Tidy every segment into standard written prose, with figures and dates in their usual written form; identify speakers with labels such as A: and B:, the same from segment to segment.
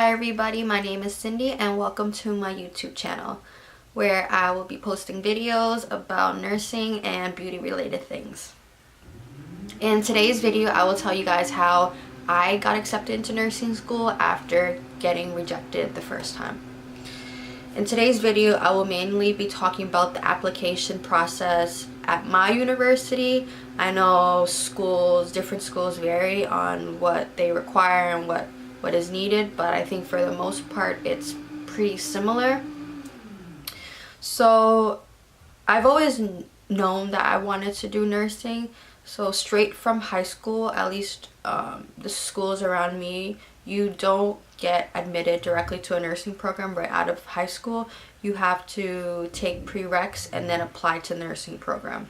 A: Hi everybody, my name is Cindy and welcome to my YouTube channel where I will be posting videos about nursing and beauty related things. In today's video, I will tell you guys how I got accepted into nursing school after getting rejected the first time. In today's video, I will mainly be talking about the application process at my university. I know different schools vary on what they require and what is needed, but I think for the most part it's pretty similar. So I've always known that I wanted to do nursing. So straight from high school, at least the schools around me, you don't get admitted directly to a nursing program right out of high school. You have to take prereqs and then apply to the nursing program.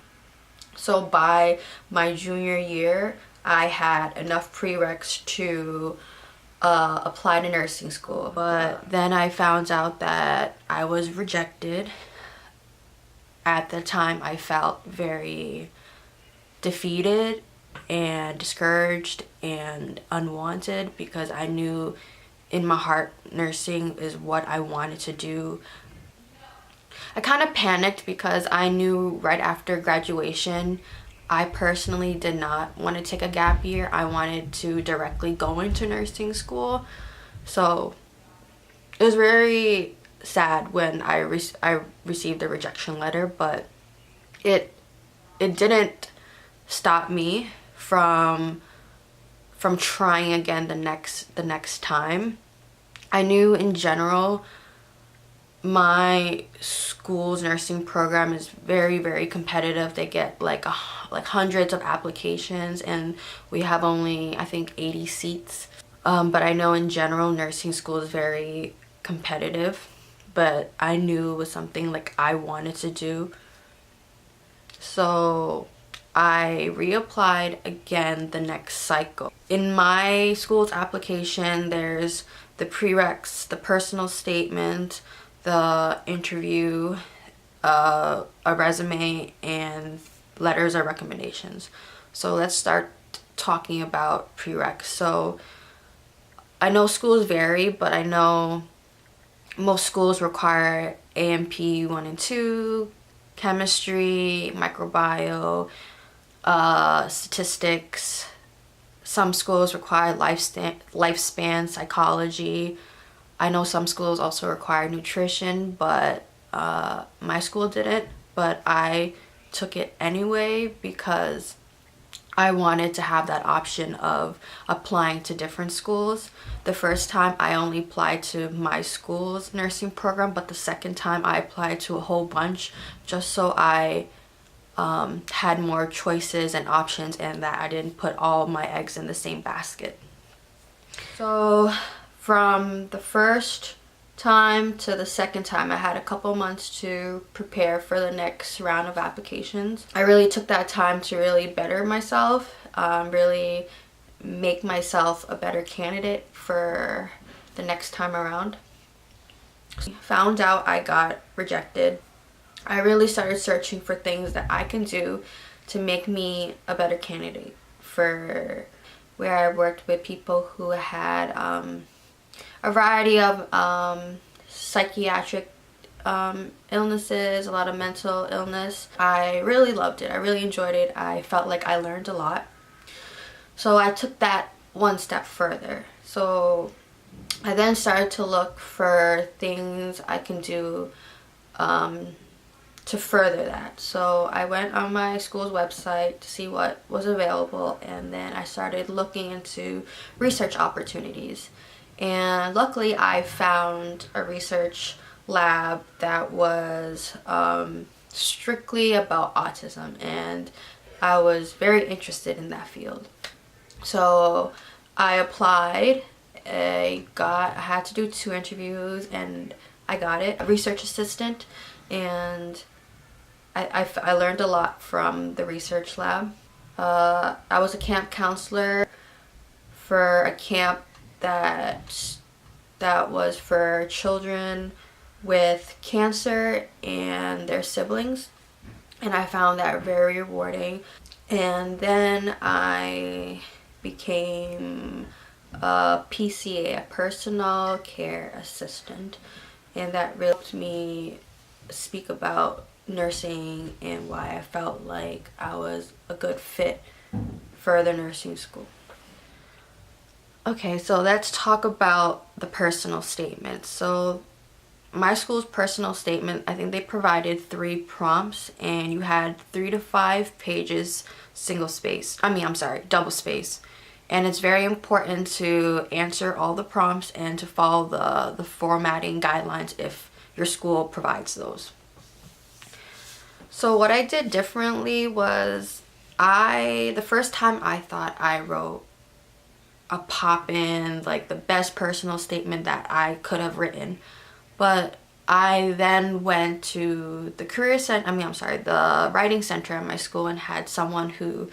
A: So by my junior year, I had enough prereqs to apply to nursing school. But then I found out that I was rejected. At the time, I felt very defeated and discouraged and unwanted because I knew in my heart nursing is what I wanted to do. I kind of panicked because I knew right after graduation I personally did not want to take a gap year. I wanted to directly go into nursing school. So it was very sad when I received a rejection letter, but it didn't stop me from trying again the next time. I knew in general my school's nursing program is very competitive. They get like hundreds of applications and we have only I think 80 seats. But I know in general nursing school is very competitive, but I knew it was something like I wanted to do. So I reapplied again the next cycle. In my school's application, there's the prereqs, the personal statement, the interview, a resume, and letters or recommendations. So let's start talking about prereqs. So I know schools vary, but I know most schools require A&P 1 and 2, chemistry, microbiome, statistics. Some schools require lifespan psychology. I know some schools also require nutrition, but my school didn't. But I took it anyway because I wanted to have that option of applying to different schools. The first time I only applied to my school's nursing program, but the second time I applied to a whole bunch just so I had more choices and options and that I didn't put all my eggs in the same basket. So from the first time to the second time, I had a couple months to prepare for the next round of applications. I really took that time to really better myself, really make myself a better candidate for the next time around. Found out I got rejected. I really started searching for things that I can do to make me a better candidate for where I worked with people who had a variety of psychiatric illnesses, a lot of mental illness. I really loved it. I really enjoyed it. I felt like I learned a lot. So I took that one step further. So I then started to look for things I can do to further that. So I went on my school's website to see what was available, and then I started looking into research opportunities. And luckily I found a research lab that was strictly about autism, and I was very interested in that field. So I applied. I had to do 2 interviews and I got it, a research assistant, and I learned a lot from the research lab. I was a camp counselor for a camp that was for children with cancer and their siblings, and I found that very rewarding. And then I became a PCA, a personal care assistant, and that really helped me speak about nursing and why I felt like I was a good fit for the nursing school. Okay, so let's talk about the personal statement. So my school's personal statement, I think they provided 3 prompts, and you had 3 to 5 pages double space. And it's very important to answer all the prompts and to follow the formatting guidelines if your school provides those. So what I did differently was the first time I thought I wrote a pop-in, like the best personal statement that I could have written. But I then went to the the writing center at my school and had someone who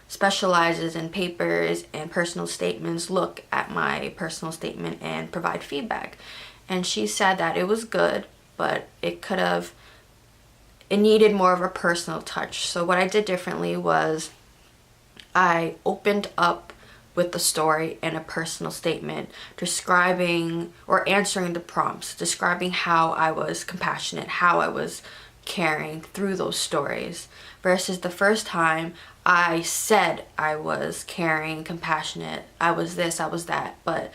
A: specializes in papers and personal statements look at my personal statement and provide feedback. And she said that it was good, but it needed more of a personal touch. So what I did differently was I opened up with the story and a personal statement describing or answering the prompts, describing how I was compassionate, how I was caring through those stories, versus the first time I said I was caring, compassionate, I was this, I was that. But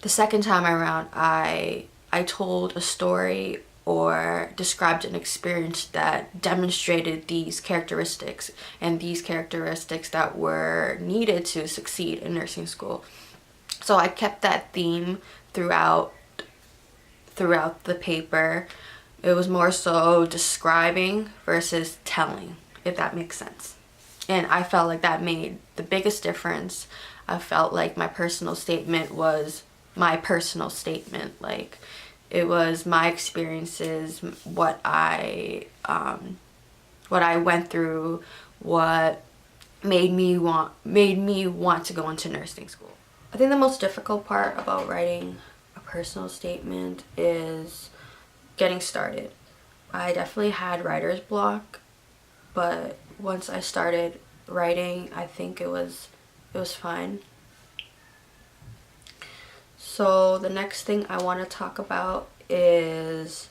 A: the second time around, I told a story or described an experience that demonstrated these characteristics, and these characteristics that were needed to succeed in nursing school. So I kept that theme throughout the paper. It was more so describing versus telling, if that makes sense. And I felt like that made the biggest difference. I felt like my personal statement was my personal statement. Like, it was my experiences, what I went through, what made me want to go into nursing school. I think the most difficult part about writing a personal statement is getting started. I definitely had writer's block, but once I started writing, I think it was fine. So the next thing I want to talk about is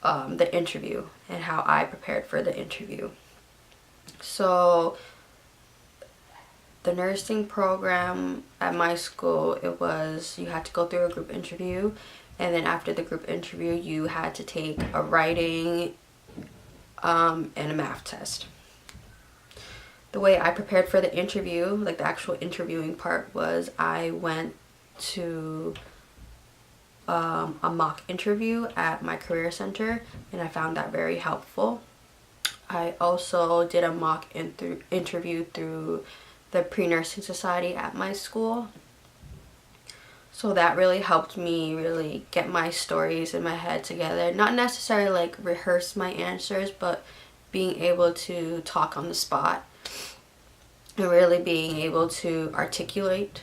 A: the interview and how I prepared for the interview. So the nursing program at my school, you had to go through a group interview, and then after the group interview you had to take a writing and a math test. The way I prepared for the interview, like the actual interviewing part, was I went to a mock interview at my career center, and I found that very helpful. I also did a mock interview through the pre-nursing society at my school. So that really helped me really get my stories in my head together. Not necessarily like rehearse my answers, but being able to talk on the spot and really being able to articulate.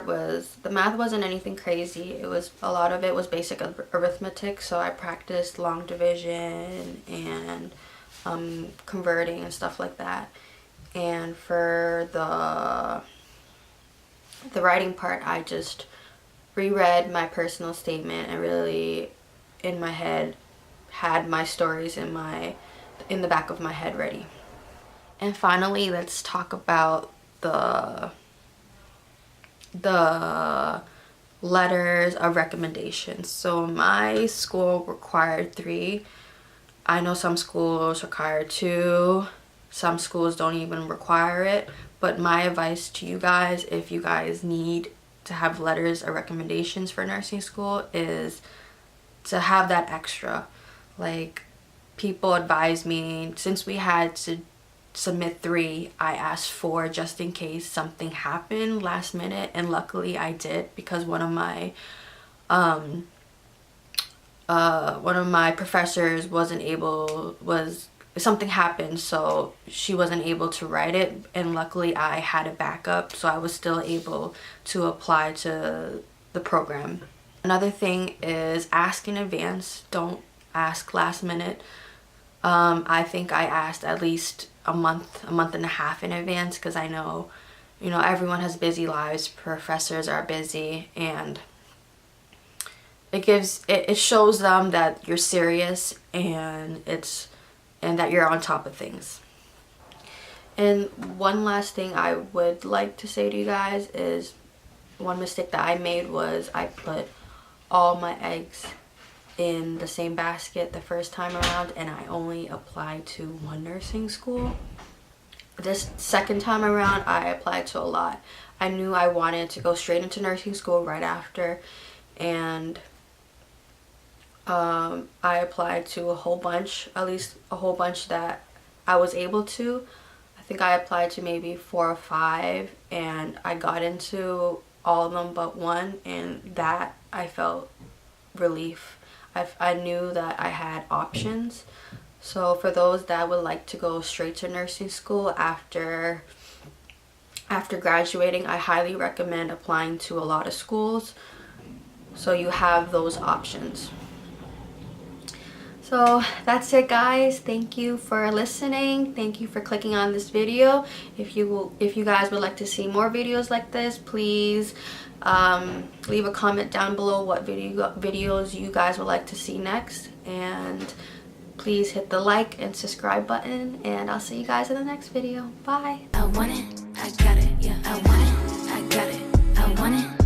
A: The math wasn't anything crazy. A lot of it was basic arithmetic, so I practiced long division and converting and stuff like that. And for the writing part, I just reread my personal statement and really in my head had my stories in the back of my head ready. And finally, let's talk about the letters of recommendation. So my school required 3. I know some schools require 2. Some schools don't even require it. But my advice to you guys, if you guys need to have letters of recommendations for nursing school, is to have that extra. Like, people advise me, since we had to submit 3, I asked 4 just in case something happened last minute, and luckily I did, because one of my professors something happened, so she wasn't able to write it, and luckily I had a backup, so I was still able to apply to the program. Another thing is ask in advance. Don't ask last minute. I think I asked at least a month and a half in advance, because I know you know, everyone has busy lives, professors are busy, and it shows them that you're serious and that you're on top of things. And one last thing I would like to say to you guys is, one mistake that I made was I put all my eggs in the same basket the first time around, and I only applied to one nursing school. This second time around, I applied to a lot. I knew I wanted to go straight into nursing school right after, and I applied to a whole bunch, at least a whole bunch that I was able to. I think I applied to maybe 4 or 5, and I got into all of them but one, and that I felt relief. I knew that I had options. So for those that would like to go straight to nursing school after graduating, I highly recommend applying to a lot of schools so you have those options. So that's it, guys. Thank you for listening. Thank you for clicking on this video. If you guys would like to see more videos like this, please leave a comment down below what videos you guys would like to see next, and please hit the like and subscribe button, and I'll see you guys in the next video. Bye.
B: I want it, I got it, yeah. I want it, I got it, I want it.